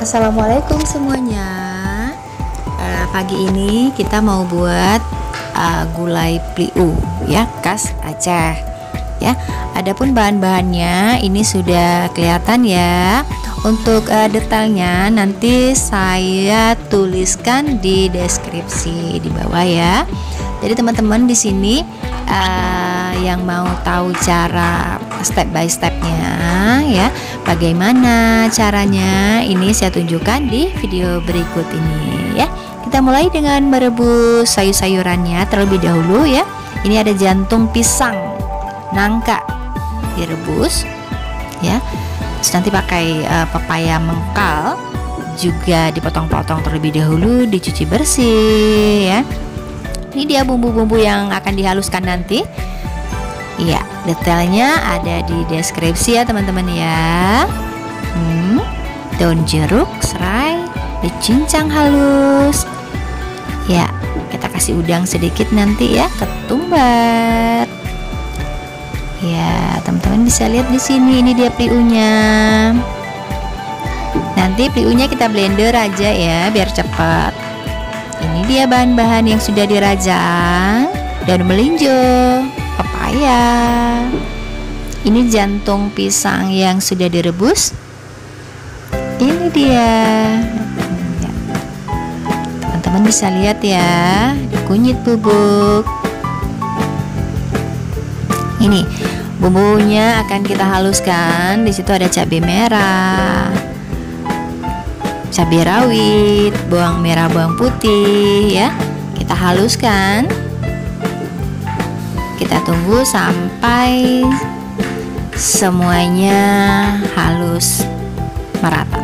Assalamualaikum semuanya. Pagi ini kita mau buat gulai pliu ya, khas Aceh ya. Adapun bahan-bahannya ini sudah kelihatan ya. Untuk detailnya nanti saya tuliskan di deskripsi di bawah ya. Jadi teman-teman di sini yang mau tahu cara step by stepnya ya, bagaimana caranya, ini saya tunjukkan di video berikut ini ya. Kita mulai dengan merebus sayur-sayurannya terlebih dahulu ya. Ini ada jantung pisang, nangka direbus ya. Terus nanti pakai pepaya mengkal juga dipotong-potong terlebih dahulu, dicuci bersih ya. Ini dia bumbu-bumbu yang akan dihaluskan nanti. Iya, detailnya ada di deskripsi ya teman-teman ya. Daun jeruk, serai, dicincang halus. Ya, kita kasih udang sedikit nanti ya, ketumbar. Ya, teman-teman bisa lihat di sini, ini dia pliunya. Nanti pliunya kita blender aja ya, biar cepat. Ini dia bahan-bahan yang sudah dirajang. Daun melinjo, pepaya. Ini jantung pisang yang sudah direbus. Ini dia. Teman-teman bisa lihat ya, kunyit bubuk. Ini bumbunya akan kita haluskan. Di situ ada cabai merah, cabai rawit, bawang merah, bawang putih ya. Kita haluskan. Kita tunggu sampai semuanya halus merata.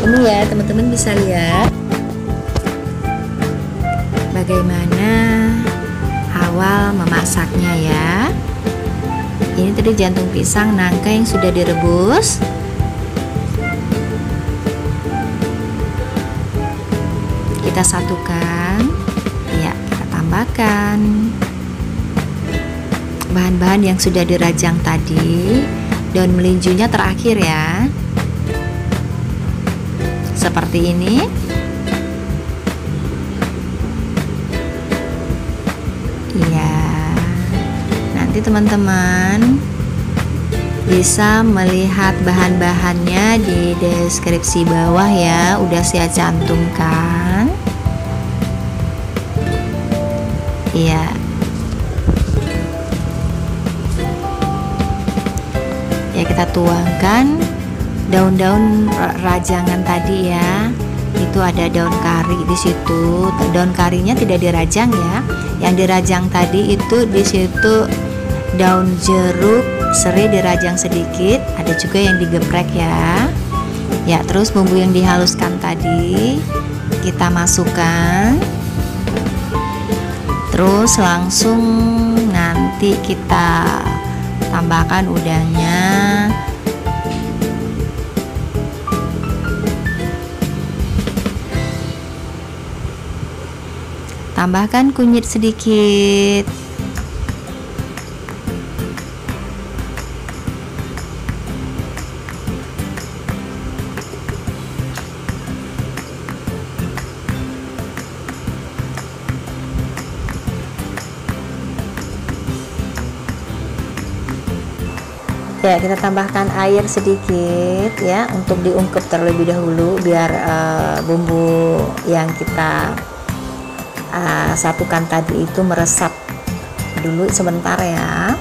Ini ya teman-teman bisa lihat bagaimana awal memasaknya ya. Ini tadi jantung pisang, nangka yang sudah direbus. Kita satukan. Ya, kita tambahkan bahan-bahan yang sudah dirajang tadi. Daun melinjonya terakhir ya. Seperti ini. Iya. Nanti teman-teman bisa melihat bahan-bahannya di deskripsi bawah ya, udah saya cantumkan. Iya. Ya, kita tuangkan daun-daun rajangan tadi ya. Itu ada daun kari di situ. Daun karinya tidak dirajang ya. Yang dirajang tadi itu di situ daun jeruk, serai dirajang sedikit, ada juga yang digeprek ya. Ya, terus bumbu yang dihaluskan tadi kita masukkan. Terus langsung nanti kita tambahkan udangnya. Tambahkan kunyit sedikit. Ya, kita tambahkan air sedikit ya, untuk diungkep terlebih dahulu biar bumbu yang kita satukan tadi itu meresap dulu sebentar ya.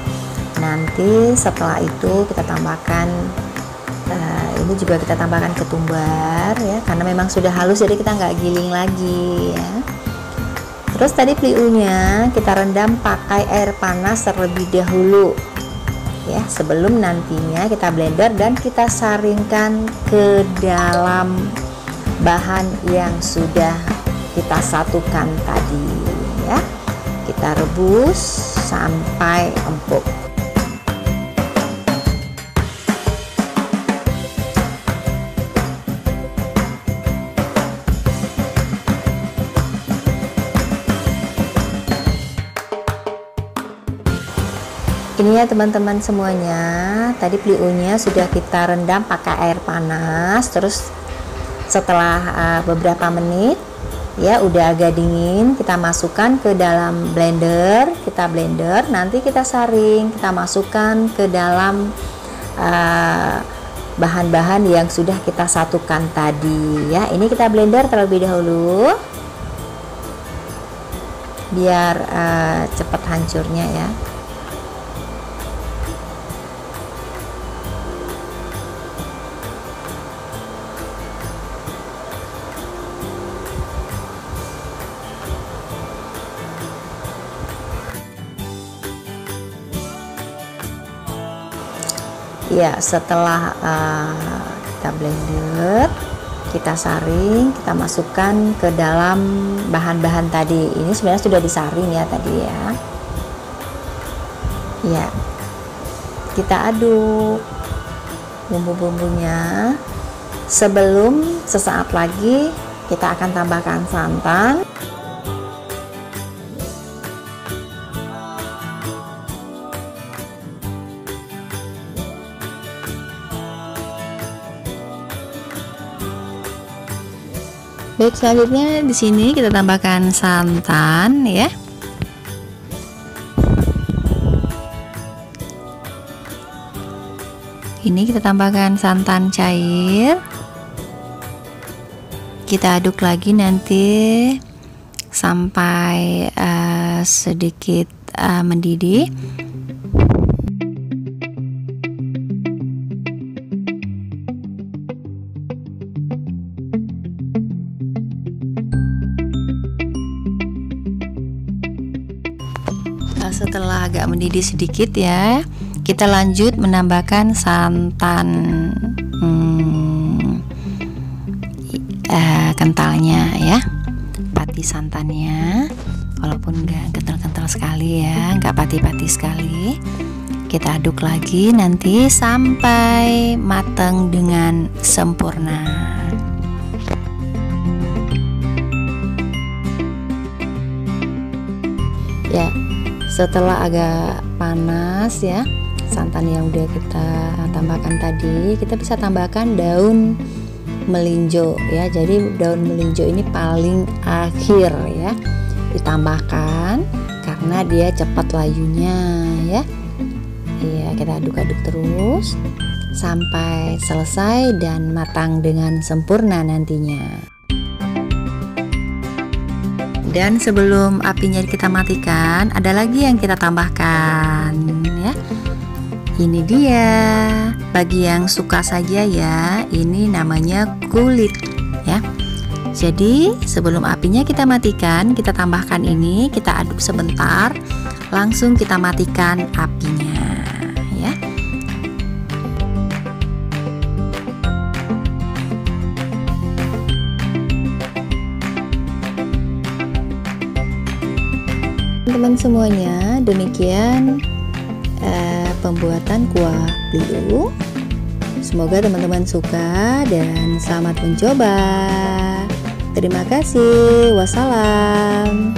Nanti setelah itu kita tambahkan ini juga kita tambahkan ketumbar ya, karena memang sudah halus jadi kita nggak giling lagi ya. Terus tadi pliunya kita rendam pakai air panas terlebih dahulu ya, sebelum nantinya kita blender dan kita saringkan ke dalam bahan yang sudah kita satukan tadi ya. Kita rebus sampai empuk. Ini ya teman-teman semuanya, tadi peliunya sudah kita rendam pakai air panas, terus setelah beberapa menit ya udah agak dingin, kita masukkan ke dalam blender, kita blender, nanti kita saring, kita masukkan ke dalam bahan-bahan yang sudah kita satukan tadi ya. Ini kita blender terlebih dahulu biar cepat hancurnya ya. Ya, setelah kita blender, kita saring, kita masukkan ke dalam bahan-bahan tadi. Ini sebenarnya sudah disaring ya tadi ya. Ya, kita aduk bumbu-bumbunya. Sebelum sesaat lagi kita akan tambahkan santan. Baik, selanjutnya di sini kita tambahkan santan ya. Ini kita tambahkan santan cair. Kita aduk lagi nanti sampai sedikit mendidih. Setelah agak mendidih sedikit ya, kita lanjut menambahkan santan kentalnya ya, pati santannya, walaupun nggak kental-kental sekali ya, nggak pati-pati sekali. Kita aduk lagi nanti sampai matang dengan sempurna. Ya, setelah agak panas ya santan yang udah kita tambahkan tadi, kita bisa tambahkan daun melinjo ya. Jadi daun melinjo ini paling akhir ya ditambahkan karena dia cepat layunya ya. Iya, kita aduk-aduk terus sampai selesai dan matang dengan sempurna nantinya. Dan sebelum apinya kita matikan, ada lagi yang kita tambahkan ya. Ini dia, bagi yang suka saja ya, ini namanya kulit ya. Jadi sebelum apinya kita matikan, kita tambahkan ini, kita aduk sebentar, langsung kita matikan apinya ya. Teman-teman semuanya, demikian pembuatan kuah peliu. Semoga teman-teman suka dan selamat mencoba. Terima kasih. Wassalam.